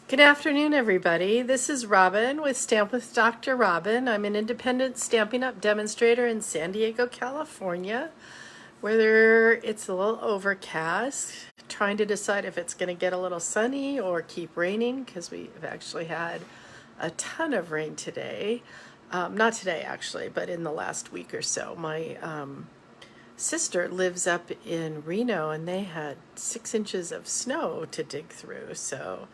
Good afternoon, everybody. This is Robin with Stamp with Dr. Robin. I'm an independent Stampin' Up! Demonstrator in San Diego, California, where it's a little overcast, trying to decide if it's going to get a little sunny or keep raining, because we've actually had a ton of rain today. Not today, actually, but in the last week or so. My sister lives up in Reno, and they had 6 inches of snow to dig through, so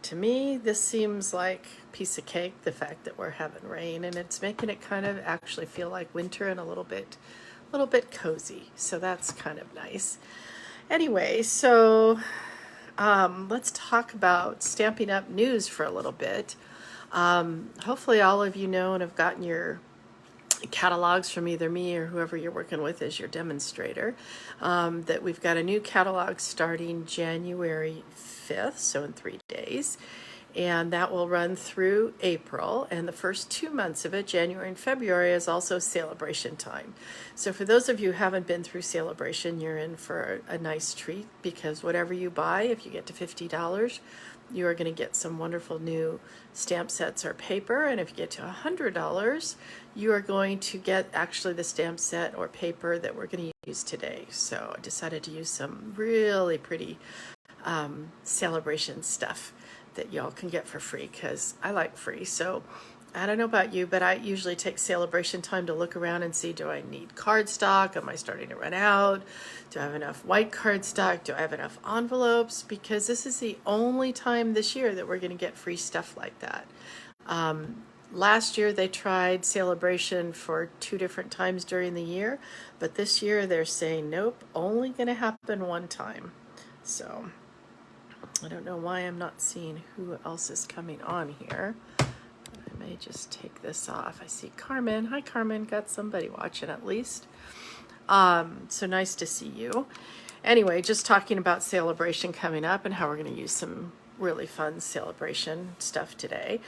to me, this seems like a piece of cake, the fact that we're having rain, and it's making it kind of actually feel like winter and a little bit cozy. So that's kind of nice. Anyway, so let's talk about Stampin' Up! News for a little bit. Hopefully all of you know and have gotten your catalogs from either me or whoever you're working with as your demonstrator, that we've got a new catalog starting January 5th, so in 3 days, and that will run through April, and the first 2 months of it, January and February, is also Sale-a-Bration time. So for those of you who haven't been through Sale-a-Bration, you're in for a nice treat, because whatever you buy, if you get to $50, you are going to get some wonderful new stamp sets or paper, and if you get to $100, you are going to get actually the stamp set or paper that we're going to use today. So I decided to use some really pretty Sale-a-Bration stuff that y'all can get for free, because I like free. So I don't know about you, but I usually take Sale-a-Bration time to look around and see, do I need cardstock? Am I starting to run out? Do I have enough white cardstock? Do I have enough envelopes? Because this is the only time this year that we're going to get free stuff like that. Last year they tried Sale-a-Bration for 2 different times during the year, but this year they're saying, nope, only going to happen one time. So I don't know why I'm not seeing who else is coming on here. I may just take this off. I see Carmen. Hi, Carmen. Got somebody watching at least. So nice to see you. Anyway, just talking about Sale-a-Bration coming up and how we're going to use some really fun Sale-a-Bration stuff today.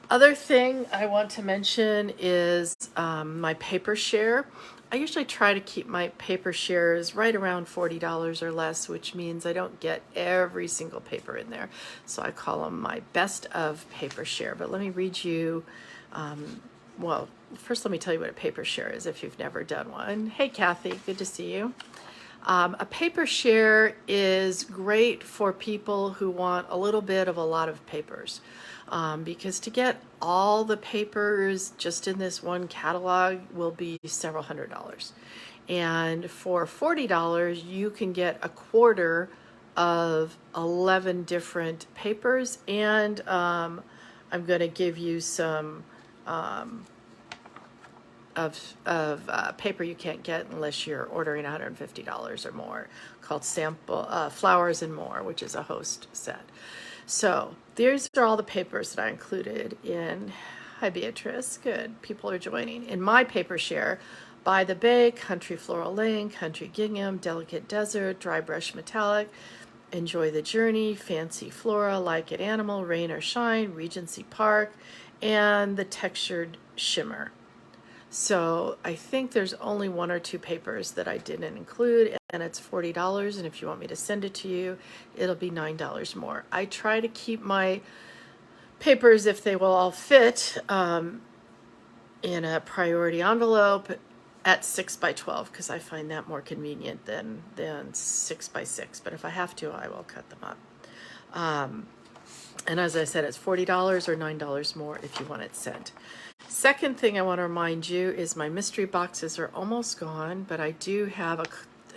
Other thing I want to mention is my paper share. I usually try to keep my paper shares right around $40 or less, which means I don't get every single paper in there. So I call them my best of paper share. But let me read you, well, first let me tell you what a paper share is if you've never done one. Hey, Kathy, good to see you. A paper share is great for people who want a little bit of a lot of papers, because to get all the papers just in this one catalog will be several $100s. And for $40, you can get a quarter of 11 different papers, and I'm going to give you some of paper you can't get unless you're ordering $150 or more, called Sample Flowers and More, which is a host set. So these are all the papers that I included in. Hi, Beatrice. Good. People are joining. In my paper share, By the Bay, Country Floral Lane, Country Gingham, Delicate Desert, Dry Brush Metallic, Enjoy the Journey, Fancy Flora, Like It Animal, Rain or Shine, Regency Park, and the Textured Shimmer. So I think there's only 1 or 2 papers that I didn't include, and it's $40, and if you want me to send it to you, it'll be $9 more. I try to keep my papers, if they will all fit, in a priority envelope at 6 by 12, because I find that more convenient than 6 by 6, but if I have to, I will cut them up. And as I said, it's $40 or $9 more if you want it sent. Second thing I want to remind you is my mystery boxes are almost gone, but I do have, I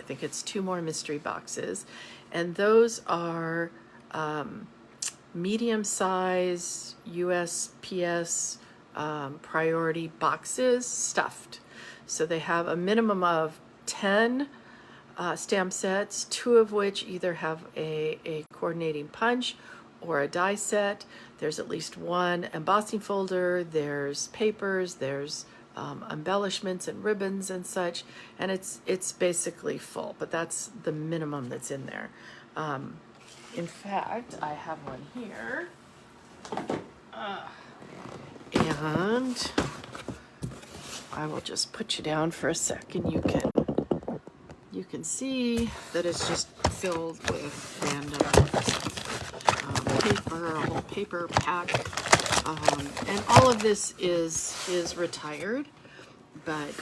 think it's 2 more mystery boxes, and those are medium size USPS priority boxes stuffed. So they have a minimum of 10 stamp sets, 2 of which either have a coordinating punch or a die set. There's at least 1 embossing folder, there's papers, there's embellishments and ribbons and such, and it's basically full, but that's the minimum that's in there. In fact, I have one here, and I will just put you down for a second. You can see that it's just filled with random paper, a whole paper pack. And all of this is retired, but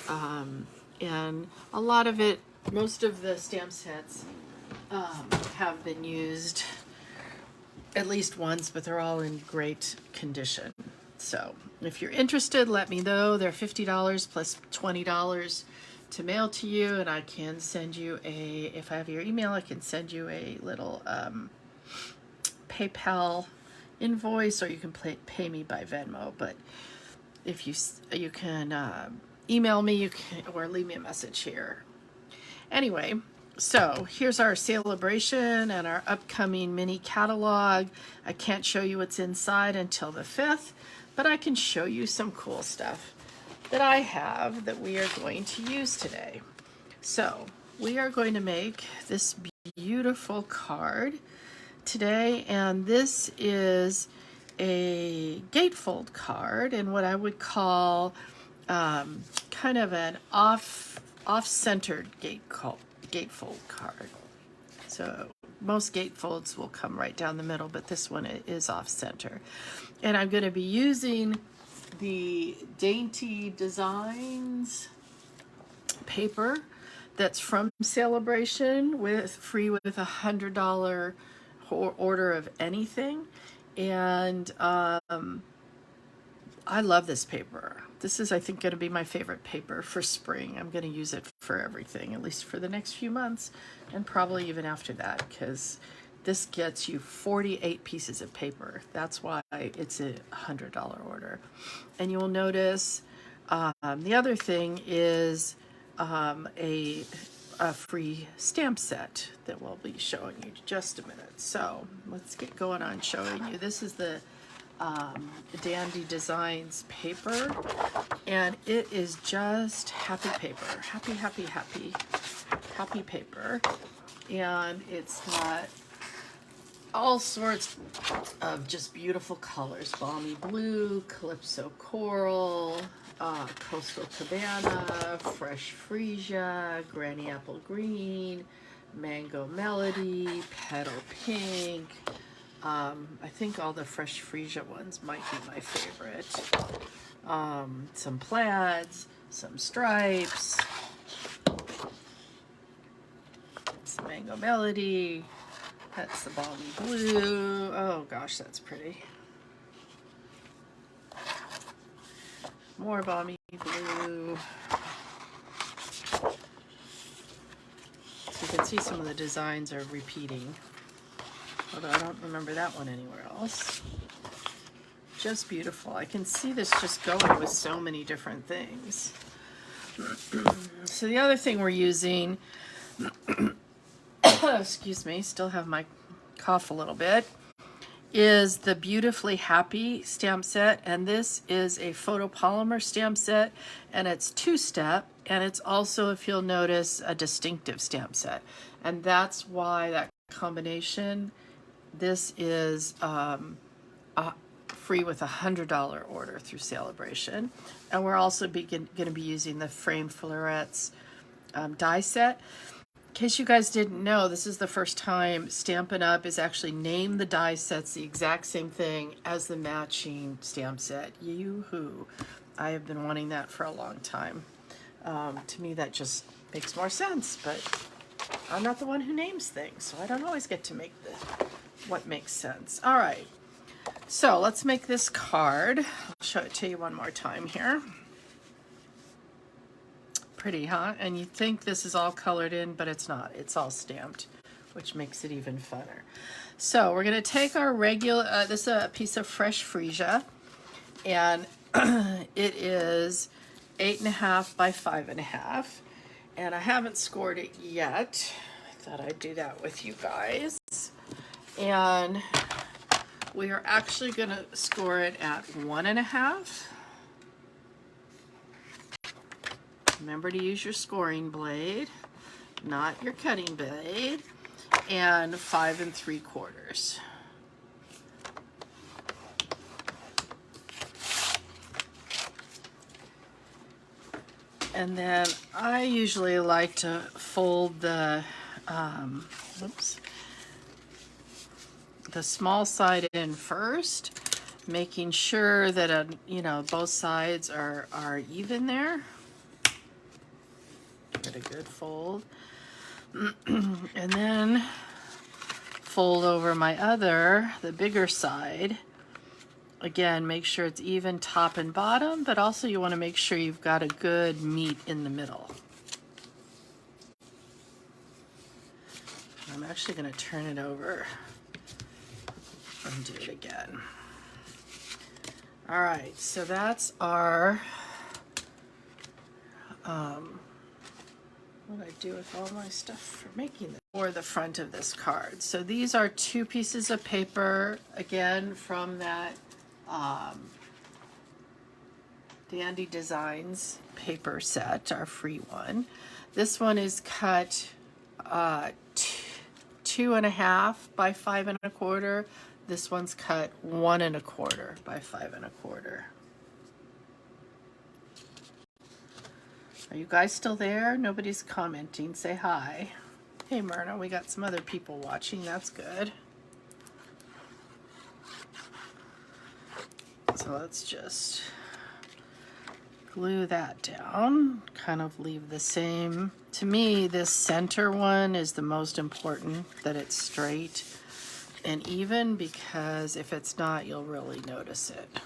and a lot of it, most of the stamp sets have been used at least once, but they're all in great condition. So if you're interested, let me know. They're $50 plus $20 to mail to you, and I can send you if I have your email, I can send you a little PayPal invoice, or you can pay me by Venmo. But if you can email me, or leave me a message here. Anyway, so here's our Sale-a-Bration and our upcoming mini catalog. I can't show you what's inside until the 5th, but I can show you some cool stuff that I have that we are going to use today. So we are going to make this beautiful card today, and this is a gatefold card, and what I would call kind of an off-centered gatefold card. So most gatefolds will come right down the middle, but this one is off-center. And I'm going to be using the Dainty Designs paper that's from Sale-a-Bration, free with $100 order of anything. And I love this paper. This is, I think, going to be my favorite paper for spring. I'm going to use it for everything, at least for the next few months, and probably even after that, because this gets you 48 pieces of paper. That's why it's a $100 order. And you'll notice the other thing is a free stamp set that we'll be showing you in just a minute. So let's get going on showing you. This is the Dandy Designs paper, and it is just happy paper. Happy paper. And it's got all sorts of just beautiful colors: balmy blue, calypso coral, coastal cabana, fresh freesia, granny apple green, mango melody, petal pink. I think all the fresh freesia ones might be my favorite. Some plaids, some stripes, some mango melody. That's the balmy blue. Oh gosh, that's pretty. More balmy blue. So you can see some of the designs are repeating, although I don't remember that one anywhere else. Just beautiful. I can see this just going with so many different things. So the other thing we're using, excuse me, still have my cough a little bit, is the Beautifully Happy stamp set. And this is a photopolymer stamp set, and it's 2-step, and it's also, if you'll notice, a distinctive stamp set. And that's why that combination, this is free with $100 order through Sale-a-Bration. And we're also going to be using the Frame Florets die set. In case you guys didn't know, this is the first time Stampin' Up! Is actually named the die sets the exact same thing as the matching stamp set. Yoo-hoo. I have been wanting that for a long time. To me, that just makes more sense, but I'm not the one who names things, so I don't always get to make what makes sense. All right, so let's make this card. I'll show it to you one more time here. Pretty, huh? And you think this is all colored in, but it's not. It's all stamped, which makes it even funner. So we're going to take our regular, this is a piece of fresh freesia, and it is 8.5 by 5.5, and I haven't scored it yet. I thought I'd do that with you guys. And we are actually going to score it at 1.5. Remember to use your scoring blade, not your cutting blade, and 5 3/4. And then I usually like to fold the, the small side in first, making sure that you know, both sides are even there. Get a good fold. And then fold over the bigger side. Again, make sure it's even top and bottom, but also you want to make sure you've got a good meat in the middle. I'm actually going to turn it over and do it again. All right, so that's our, what do I do with all my stuff for making this? For the front of this card. So these are 2 pieces of paper, again, from that Dandy Designs paper set, our free one. This one is cut 2.5 by 5 1/4. This one's cut 1 1/4 by 5 1/4. Are you guys still there? Nobody's commenting. Say hi. Hey Myrna, we got some other people watching. That's good. So let's just glue that down, kind of leave the same. To me, this center one is the most important, that it's straight and even, because if it's not, you'll really notice it.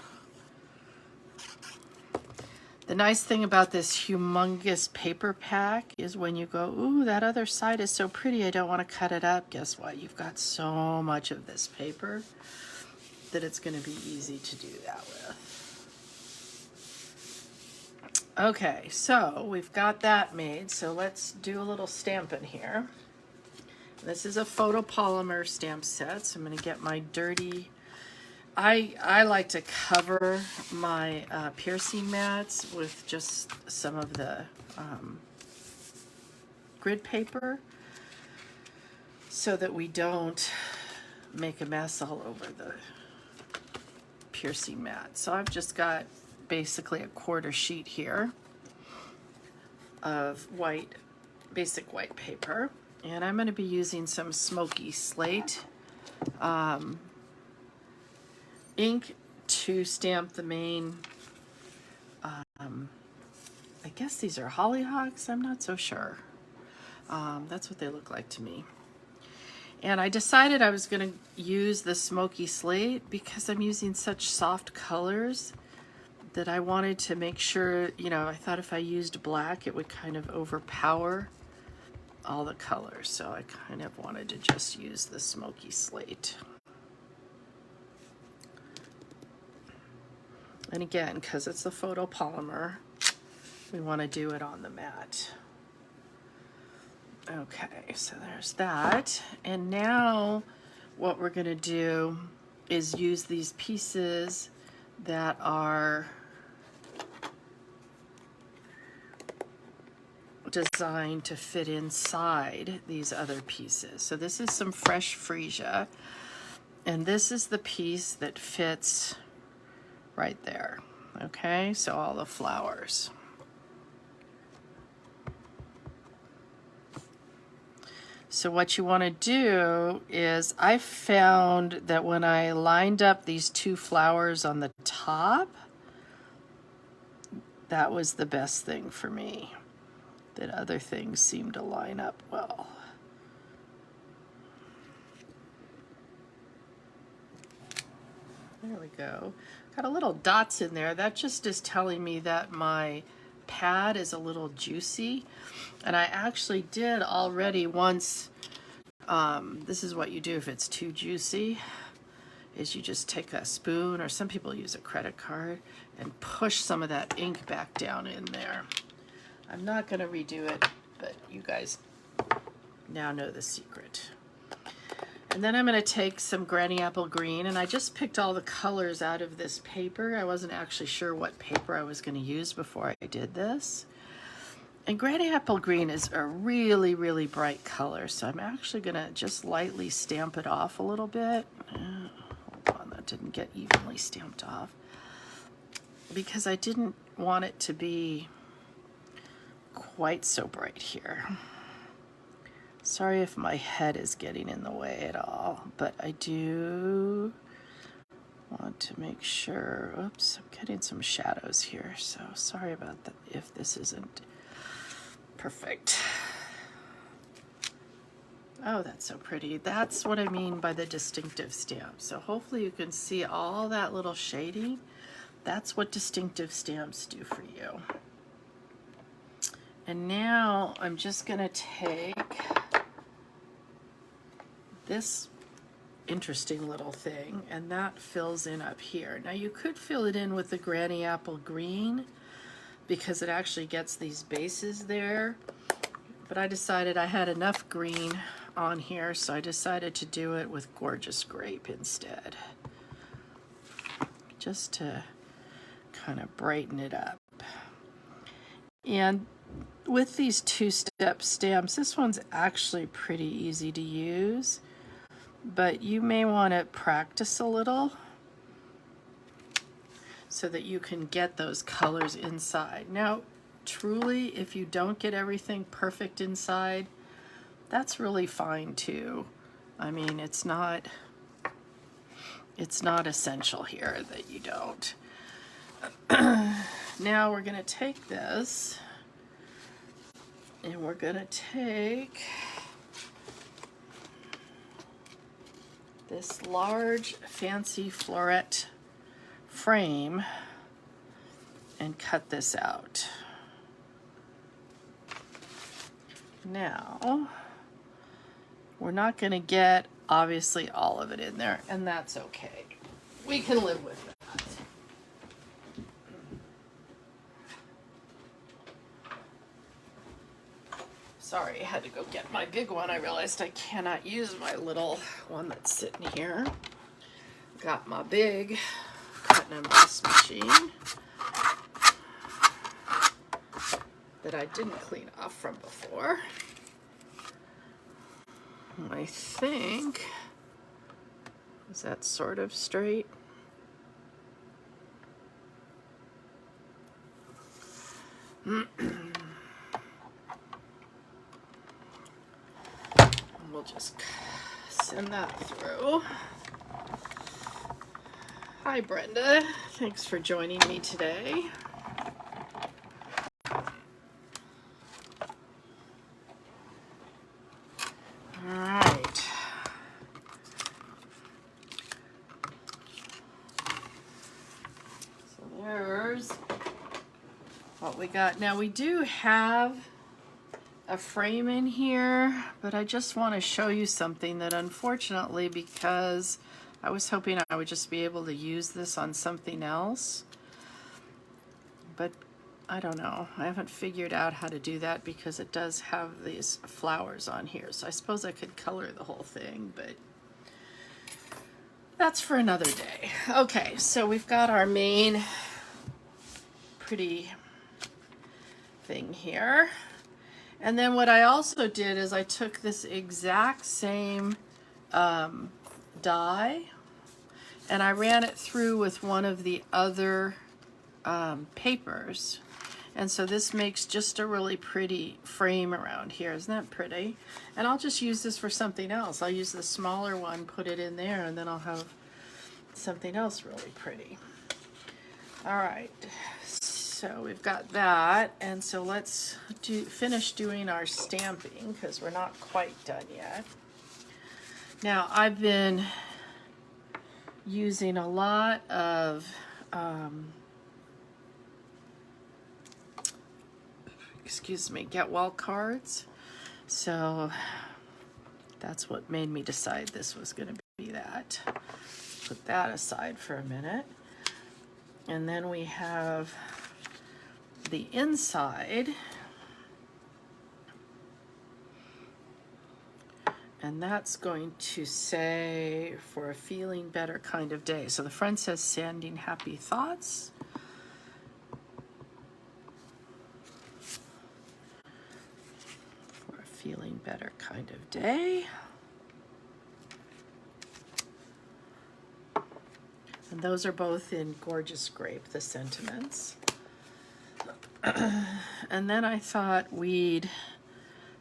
The nice thing about this humongous paper pack is when you go, ooh, that other side is so pretty, I don't want to cut it up. Guess what? You've got so much of this paper that it's going to be easy to do that with. Okay, so we've got that made. So let's do a little stamping here. This is a photopolymer stamp set. So I'm going to get my dirty, I like to cover my piercing mats with just some of the grid paper so that we don't make a mess all over the piercing mat. So I've just got basically a 1/4 sheet here of white, basic white paper, and I'm going to be using some smoky slate ink to stamp the main, I guess these are hollyhocks, I'm not so sure. That's what they look like to me. And I decided I was going to use the smoky slate because I'm using such soft colors that I wanted to make sure, you know, I thought if I used black, it would kind of overpower all the colors. So I kind of wanted to just use the smoky slate. And again, because it's the photopolymer, we want to do it on the mat. Okay, so there's that. And now what we're going to do is use these pieces that are designed to fit inside these other pieces. So this is some fresh freesia, and this is the piece that fits right there. Okay, so all the flowers. So what you want to do is, I found that when I lined up these 2 flowers on the top, that was the best thing for me. That other things seem to line up well. There we go. Got a little dots in there. That just is telling me that my pad is a little juicy. And I actually did already once, this is what you do if it's too juicy, is you just take a spoon, or some people use a credit card, and push some of that ink back down in there. I'm not going to redo it, but you guys now know the secret. And then I'm going to take some Granny Apple Green, and I just picked all the colors out of this paper. I wasn't actually sure what paper I was going to use before I did this. And Granny Apple Green is a really, really bright color, so I'm actually going to just lightly stamp it off a little bit. Hold on, that didn't get evenly stamped off, because I didn't want it to be quite so bright here. Sorry if my head is getting in the way at all, but I do want to make sure. Oops, I'm getting some shadows here, so sorry about that if this isn't perfect. Oh, that's so pretty. That's what I mean by the distinctive stamp. So hopefully you can see all that little shading. That's what distinctive stamps do for you. And now I'm just going to take this interesting little thing, and that fills in up here. Now you could fill it in with the Granny Apple Green because it actually gets these bases there, but I decided I had enough green on here, so I decided to do it with Gorgeous Grape instead, just to kind of brighten it up. And with these two-step stamps, this one's actually pretty easy to use, but you may want to practice a little so that you can get those colors inside. Now, truly, if you don't get everything perfect inside, that's really fine too. I mean, it's not essential here that you don't. Now we're going to take this and we're going to take this large fancy floret frame and cut this out. Now, we're not going to get obviously all of it in there, and that's okay. We can live with that. Sorry, I had to go get my big one. I realized I cannot use my little one that's sitting here. Got my big cut and emboss machine that I didn't clean off from before. I think, is that sort of straight? We'll just send that through. Hi Brenda, thanks for joining me today. Alright. So there's what we got. Now we do have a frame in here, but I just want to show you something that unfortunately, because I was hoping I would just be able to use this on something else, but I don't know. I haven't figured out how to do that because it does have these flowers on here. So I suppose I could color the whole thing, but that's for another day. Okay, so we've got our main pretty thing here. And then what I also did is I took this exact same die and I ran it through with one of the other papers. And so this makes just a really pretty frame around here. Isn't that pretty? And I'll just use this for something else. I'll use the smaller one, put it in there, and then I'll have something else really pretty. All right, so we've got that. And so let's finish doing our stamping because we're not quite done yet. Now, I've been using a lot of excuse me, get well cards. So that's what made me decide this was going to be that. Put that aside for a minute. And then we have the inside. And that's going to say, for a feeling better kind of day. So the front says, sending happy thoughts. For a feeling better kind of day. And those are both in Gorgeous Grape, the sentiments. And then I thought we'd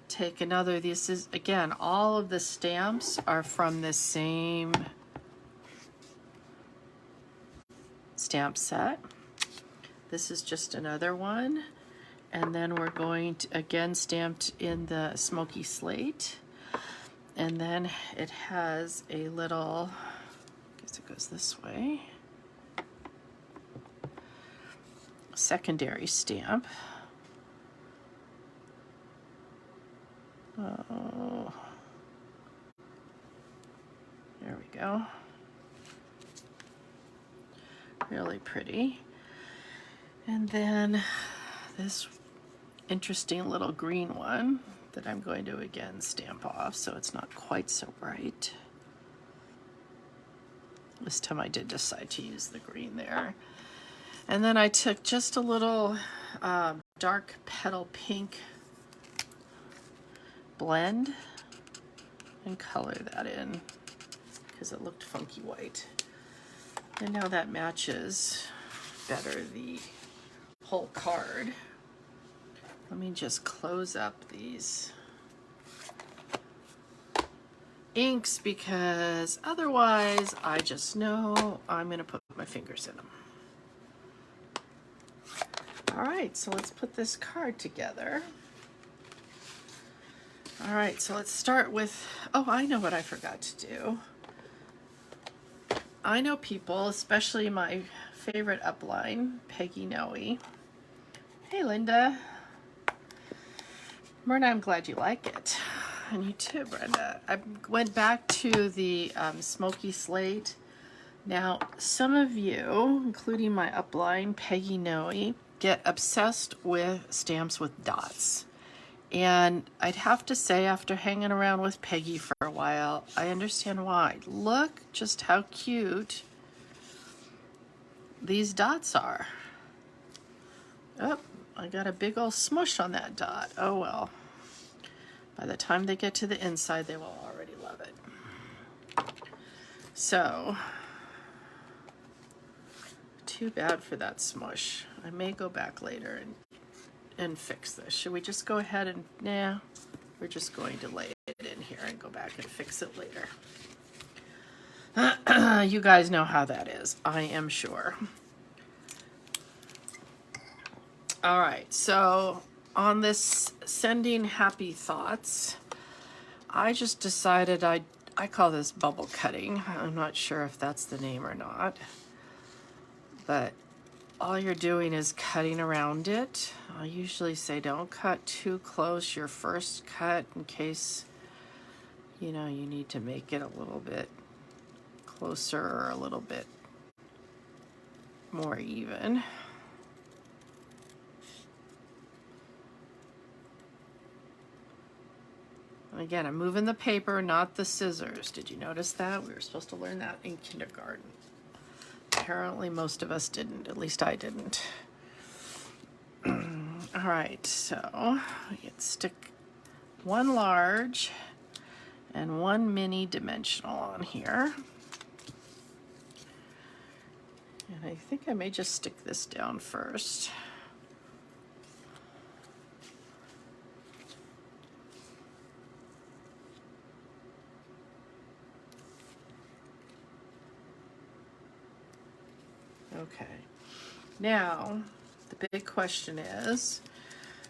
take another, this is, again, all of the stamps are from the same stamp set. This is just another one. And then we're going to, again, stamped in the smoky slate. And then it has a little, I guess it goes this way, secondary stamp. Oh, there we go. Really pretty. And then this interesting little green one that I'm going to again stamp off so it's not quite so bright. This time I did decide to use the green there. And then I took just a little dark petal pink blend and color that in because it looked funky white. And now that matches better the whole card. Let me just close up these inks because otherwise I just know I'm going to put my fingers in them. All right, so let's put this card together. All right, so let's start with, oh, I know what I forgot to do. I know people, especially my favorite upline, Peggy Noe. Hey, Linda. Myrna, I'm glad you like it. And you too, Brenda. I went back to the smoky slate. Now, some of you, including my upline, Peggy Noe, get obsessed with stamps with dots. And I'd have to say, after hanging around with Peggy for a while, I understand why. Look just how cute these dots are. Oh, I got a big old smush on that dot. Oh well. By the time they get to the inside, they will already love it. So, too bad for that smush. I may go back later and fix this. Should we just go ahead and, nah, we're just going to lay it in here and go back and fix it later. You guys know how that is, I am sure. All right, so on this sending happy thoughts, I just decided I call this bubble cutting. I'm not sure if that's the name or not, but all you're doing is cutting around it. I usually say don't cut too close your first cut in case, you know, you need to make it a little bit closer or a little bit more even. And again, I'm moving the paper, not the scissors. Did you notice that? We were supposed to learn that in kindergarten. Apparently most of us didn't, at least I didn't. All right, so we can stick one large and one mini dimensional on here. And I think I may just stick this down first. Okay, now the big question is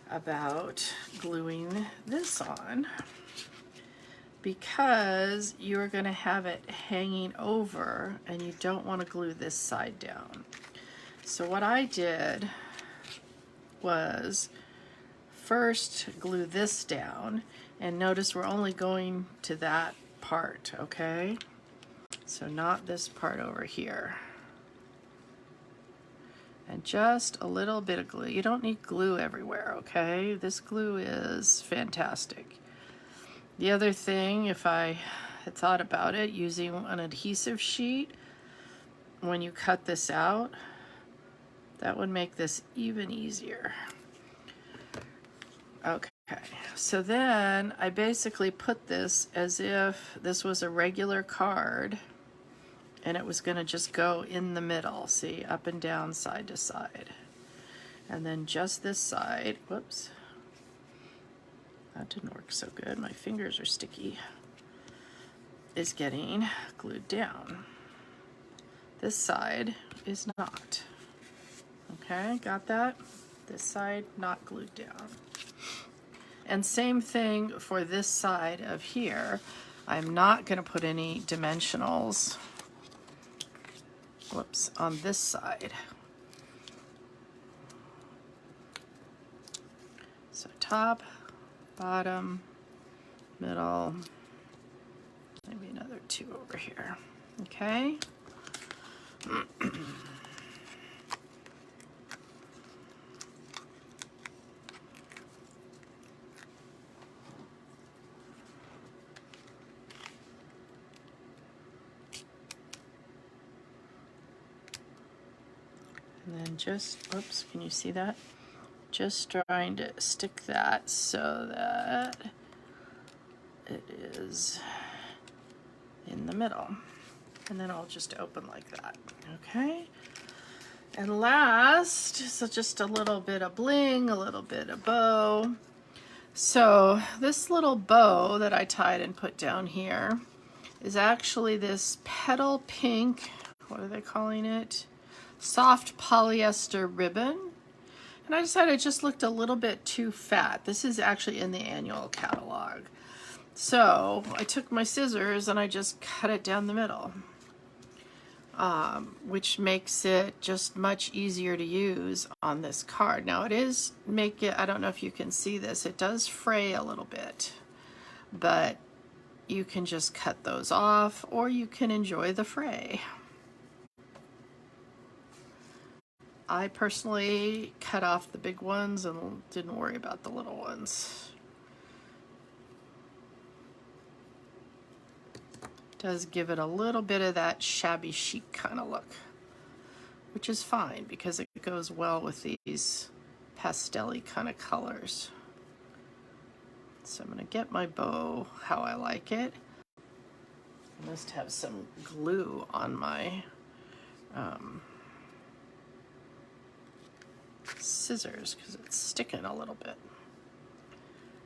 about gluing this on, because you're going to have it hanging over and you don't want to glue this side down. So what I did was first glue this down, and notice we're only going to that part, okay? So not this part over here. And just a little bit of glue. You don't need glue everywhere, okay? This glue is fantastic. The other thing, if I had thought about it, using an adhesive sheet, when you cut this out, that would make this even easier. Okay, so then I basically put this as if this was a regular card, and it was going to just go in the middle, see, up and down, side to side. And then just this side, whoops, that didn't work so good. My fingers are sticky. Is getting glued down. This side is not. Okay, got that? This side not glued down. And same thing for this side of here. I'm not going to put any dimensionals, whoops, on this side. So top, bottom, middle, maybe another 2 over here. Okay. And then just, oops, can you see that? Just trying to stick that so that it is in the middle. And then I'll just open like that, okay? And last, so just a little bit of bling, a little bit of bow. So this little bow that I tied and put down here is actually this petal pink, what are they calling it? Soft polyester ribbon. And I decided it just looked a little bit too fat. This is actually in the annual catalog. So I took my scissors and I just cut it down the middle, which makes it just much easier to use on this card. Now it is I don't know if you can see this, it does fray a little bit, but you can just cut those off or you can enjoy the fray. I personally cut off the big ones and didn't worry about the little ones. Does give it a little bit of that shabby chic kind of look, which is fine because it goes well with these pastel-y kind of colors. So I'm going to get my bow how I like it. I must have some glue on my scissors because it's sticking a little bit.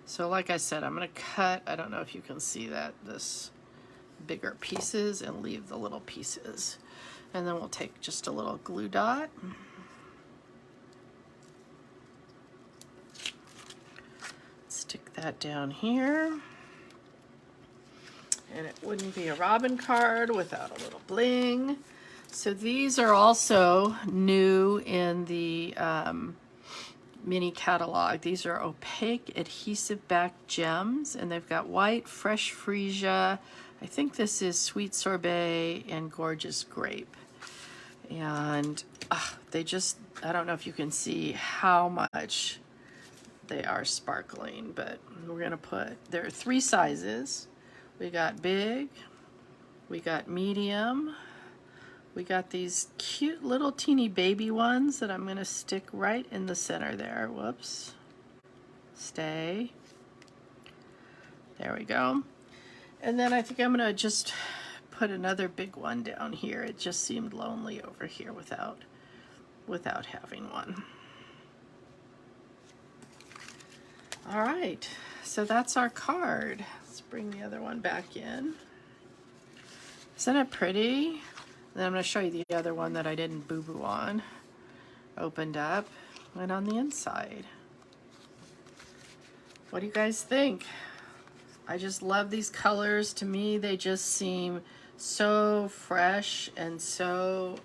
So like I said, I'm going to cut, I don't know if you can see that, this bigger pieces and leave the little pieces. And then we'll take just a little glue dot. Stick that down here. And it wouldn't be a robin card without a little bling. So these are also new in the mini catalog. These are opaque adhesive-backed gems, and they've got white, fresh freesia. I think this is sweet sorbet and gorgeous grape. And they just, I don't know if you can see how much they are sparkling, but we're gonna put, there are 3 sizes. We got big, we got medium, we got these cute little teeny baby ones that I'm gonna stick right in the center there. Whoops. Stay. There we go. And then I think I'm gonna just put another big one down here. It just seemed lonely over here without having one. All right, so that's our card. Let's bring the other one back in. Isn't it pretty? Then I'm going to show you the other one that I didn't boo-boo on. Opened up, and on the inside. What do you guys think? I just love these colors. To me, they just seem so fresh and so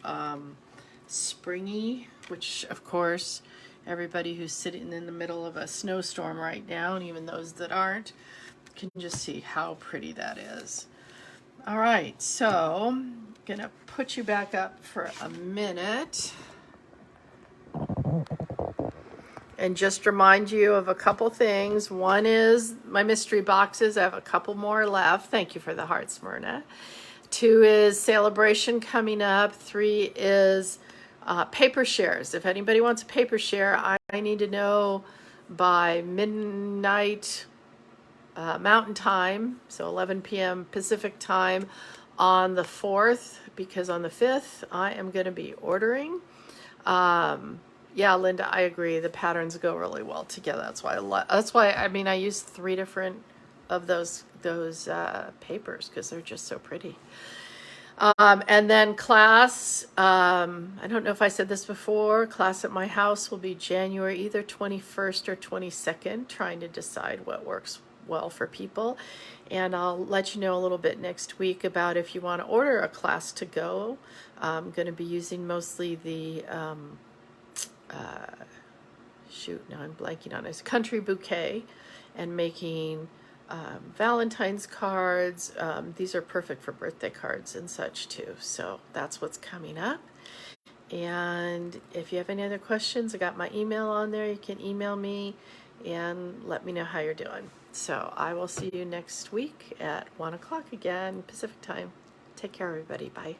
springy, which of course, everybody who's sitting in the middle of a snowstorm right now, and even those that aren't, can just see how pretty that is. All right, so I'm gonna put you back up for a minute and just remind you of a couple things. One is my mystery boxes. I have a couple more left. Thank you for the heart, Smyrna. 2 is Sale-a-Bration coming up. 3 is paper shares. If anybody wants a paper share, I need to know by midnight Mountain Time, so 11 p.m. Pacific Time on the 4th, because on the 5th I am going to be ordering. Yeah, Linda, I agree. The patterns go really well together. That's why I mean I use 3 different of those papers because they're just so pretty. And then class, I don't know if I said this before, class at my house will be January either 21st or 22nd, trying to decide what works well for people. And I'll let you know a little bit next week about if you want to order a class to go. I'm going to be using mostly the, shoot, now I'm blanking on it, it's Country Bouquet, and making Valentine's cards. These are perfect for birthday cards and such too. So that's what's coming up. And if you have any other questions, I got my email on there. You can email me and let me know how you're doing. So I will see you next week at 1 o'clock again, Pacific time. Take care, everybody. Bye.